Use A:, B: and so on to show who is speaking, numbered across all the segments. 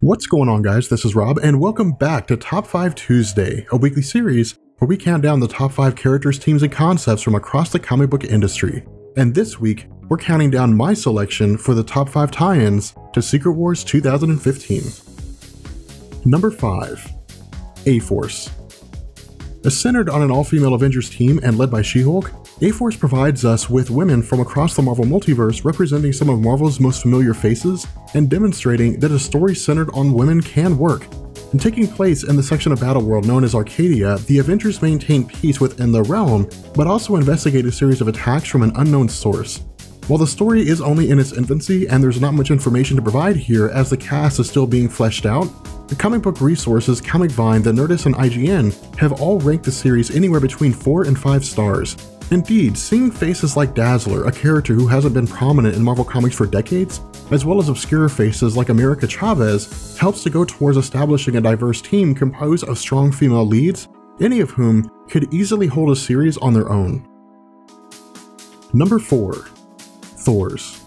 A: What's going on, guys? This is Rob, and welcome back to Top 5 Tuesday, a weekly series where we count down the top 5 characters, teams, and concepts from across the comic book industry. And this week, we're counting down my selection for the top 5 tie-ins to Secret Wars 2015. Number 5. A-Force. Centered on an all-female Avengers team and led by She-Hulk, A-Force provides us with women from across the Marvel multiverse representing some of Marvel's most familiar faces and demonstrating that a story centered on women can work. And taking place in the section of Battleworld known as Arcadia, the Avengers maintain peace within the realm, but also investigate a series of attacks from an unknown source. While the story is only in its infancy and there's not much information to provide here as the cast is still being fleshed out, the comic book resources Comic Vine, The Nerdist, and IGN have all ranked the series anywhere between 4 and 5 stars. Indeed, seeing faces like Dazzler, a character who hasn't been prominent in Marvel Comics for decades, as well as obscure faces like America Chavez, helps to go towards establishing a diverse team composed of strong female leads, any of whom could easily hold a series on their own. Number 4. THORS.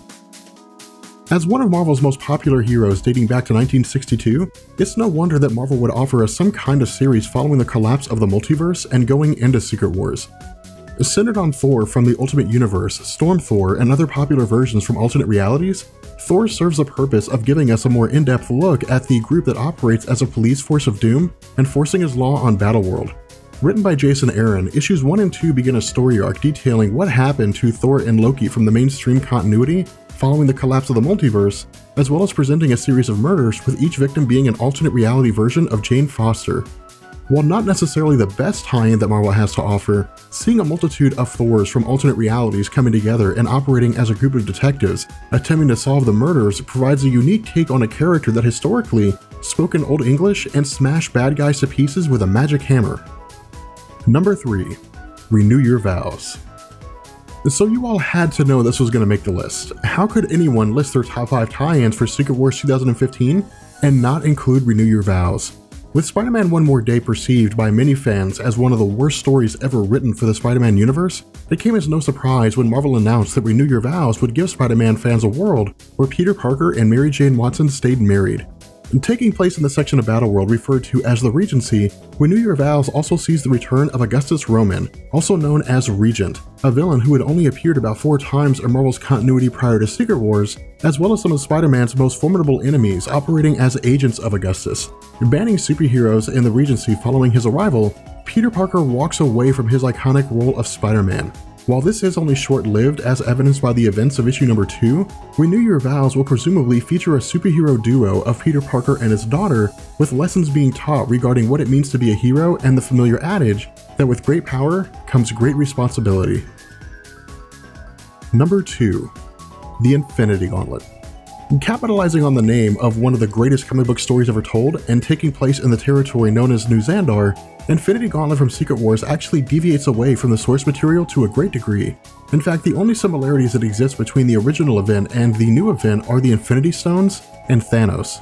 A: As one of Marvel's most popular heroes dating back to 1962, it's no wonder that Marvel would offer us some kind of series following the collapse of the multiverse and going into Secret Wars. Centered on Thor from the Ultimate Universe, Storm Thor, and other popular versions from alternate realities, Thor serves the purpose of giving us a more in-depth look at the group that operates as a police force of doom, enforcing his law on Battleworld. Written by Jason Aaron, issues 1 and 2 begin a story arc detailing what happened to Thor and Loki from the mainstream continuity following the collapse of the multiverse, as well as presenting a series of murders with each victim being an alternate reality version of Jane Foster. While not necessarily the best tie-in that Marvel has to offer, seeing a multitude of Thors from alternate realities coming together and operating as a group of detectives attempting to solve the murders provides a unique take on a character that historically spoke in Old English and smashed bad guys to pieces with a magic hammer. Number 3. Renew Your Vows. So you all had to know this was going to make the list. How could anyone list their top 5 tie-ins for Secret Wars 2015 and not include Renew Your Vows? With Spider-Man One More Day perceived by many fans as one of the worst stories ever written for the Spider-Man universe, it came as no surprise when Marvel announced that Renew Your Vows would give Spider-Man fans a world where Peter Parker and Mary Jane Watson stayed married. Taking place in the section of Battleworld referred to as the Regency, Renew Your Vows also sees the return of Augustus Roman, also known as Regent, a villain who had only appeared about 4 times in Marvel's continuity prior to Secret Wars, as well as some of Spider-Man's most formidable enemies operating as agents of Augustus. Banning superheroes in the Regency following his arrival, Peter Parker walks away from his iconic role of Spider-Man. While this is only short-lived as evidenced by the events of issue number 2, Renew Your Vows will presumably feature a superhero duo of Peter Parker and his daughter, with lessons being taught regarding what it means to be a hero and the familiar adage that with great power comes great responsibility. Number 2. The Infinity Gauntlet. Capitalizing on the name of one of the greatest comic book stories ever told and taking place in the territory known as New Xandar, Infinity Gauntlet from Secret Wars actually deviates away from the source material to a great degree. In fact, the only similarities that exist between the original event and the new event are the Infinity Stones and Thanos.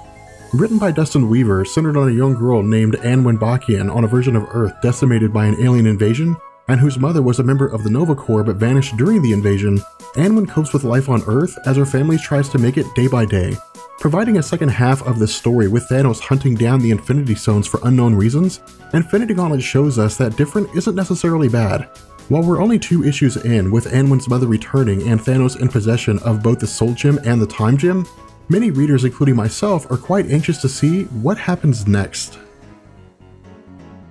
A: Written by Dustin Weaver, centered on a young girl named Anwen Bakian on a version of Earth decimated by an alien invasion, and whose mother was a member of the Nova Corps but vanished during the invasion, Anwen copes with life on Earth as her family tries to make it day by day. Providing a second half of this story with Thanos hunting down the Infinity Stones for unknown reasons, Infinity Gauntlet shows us that different isn't necessarily bad. While we're only 2 issues in with Anwen's mother returning and Thanos in possession of both the Soul Gem and the Time Gem, many readers including myself are quite anxious to see what happens next.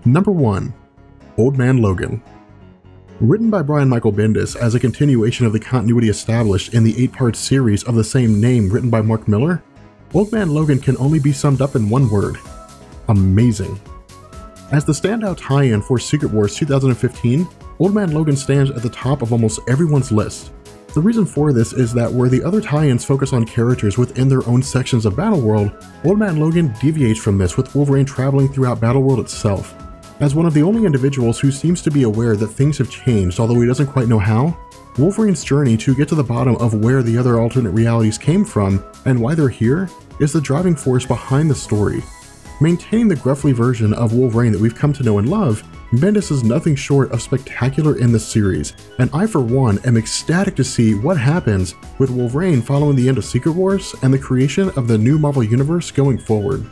A: Number 1. Old Man Logan. Written by Brian Michael Bendis as a continuation of the continuity established in the 8-part series of the same name written by Mark Millar, Old Man Logan can only be summed up in one word: amazing. As the standout tie-in for Secret Wars 2015, Old Man Logan stands at the top of almost everyone's list. The reason for this is that where the other tie-ins focus on characters within their own sections of Battleworld, Old Man Logan deviates from this with Wolverine traveling throughout Battleworld itself. As one of the only individuals who seems to be aware that things have changed, although he doesn't quite know how, Wolverine's journey to get to the bottom of where the other alternate realities came from and why they're here is the driving force behind the story. Maintaining the gruffly version of Wolverine that we've come to know and love, Bendis is nothing short of spectacular in this series, and I for one am ecstatic to see what happens with Wolverine following the end of Secret Wars and the creation of the new Marvel Universe going forward.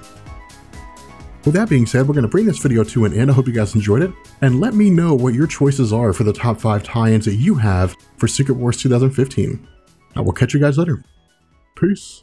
A: With that being said, we're going to bring this video to an end. I hope you guys enjoyed it, and let me know what your choices are for the top 5 tie-ins that you have for Secret Wars 2015. I will catch you guys later. Peace.